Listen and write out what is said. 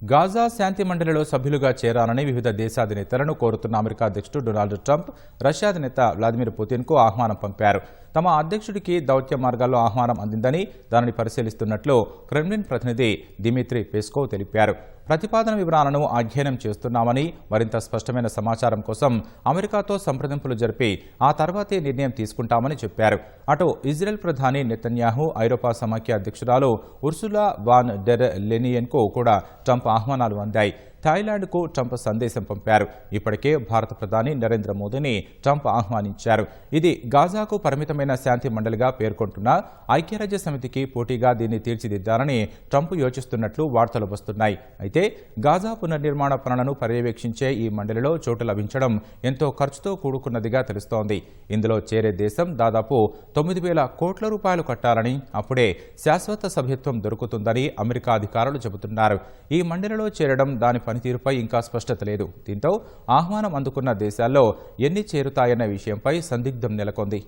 Gaza శాంతి మండలిలో సభ్యులుగా చేరాలని వివిధ దేశాధినేతలను కోరుతున్న అమెరికా అధ్యక్షుడు డొనాల్డ్ ట్రంప్ రష్యా అధినేత వ్లాదిమిర్ పుతిన్కు ఆహ్వానం పంపారు. తమ అధ్యక్షుడికి దౌత్య మార్గాల్లో ఆహ్వానం అందిందని దానిని పరిశీలిస్తున్నట్లు క్రెమ్లిన్ ప్రతినిధి దిమిత్రీ పెస్కోవ్ తెలిపారు. ప్రతిపాదన వివరాలను అధ్యయనం చేస్తున్నామని, మరింత స్పష్టమైన సమాచారం కోసం అమెరికాతో సంప్రదింపులు జరిపి ఆ తర్వాతే నిర్ణయం తీసుకుంటామని చెప్పారు. అటు ఇజ్రాయెల్ ప్రధాని నెతన్యాహు, ఐరోపా సమాఖ్య అధ్యక్షురాలు ఉర్సులా వాన్ డెర్ లెనియన్కు కూడా ట్రంప్ ఆహ్వానాలు అందాయి. థాయిలాండ్కు ట్రంప్ సందేశం పంపారు. ఇప్పటికే భారత ప్రధాని నరేంద్ర మోదీని ట్రంప్ ఆహ్వానించారు. ఇది గాజాకు పరిమితమైన శాంతి మండలిగా పేర్కొంటున్న ఐక్యరాజ్య సమితికి పోటీగా దీన్ని తీర్చిదిద్దాలని ట్రంప్ యోచిస్తున్నట్లు వార్తలు వస్తున్నాయి. అయితే గాజా పునర్నిర్మాణ పనులను పర్యవేక్షించే ఈ మండలిలో చోటు లభించడం ఎంతో ఖర్చుతో కూడుకున్నదిగా తెలుస్తోంది. ఇందులో చేరే దేశం దాదాపు 9,000 కోట్ల రూపాయలు కట్టాలని, అప్పుడే శాశ్వత సభ్యత్వం దొరుకుతుందని అమెరికా అధికారులు చెబుతున్నారు. ఈ మండలిలో చేరడం, దాని పనితీరుపై ఇంకా స్పష్టత లేదు. దీంతో ఆహ్వానం అందుకున్న దేశాల్లో ఎన్ని చేరుతాయన్న విషయంపై సందిగ్ధం నెలకొంది.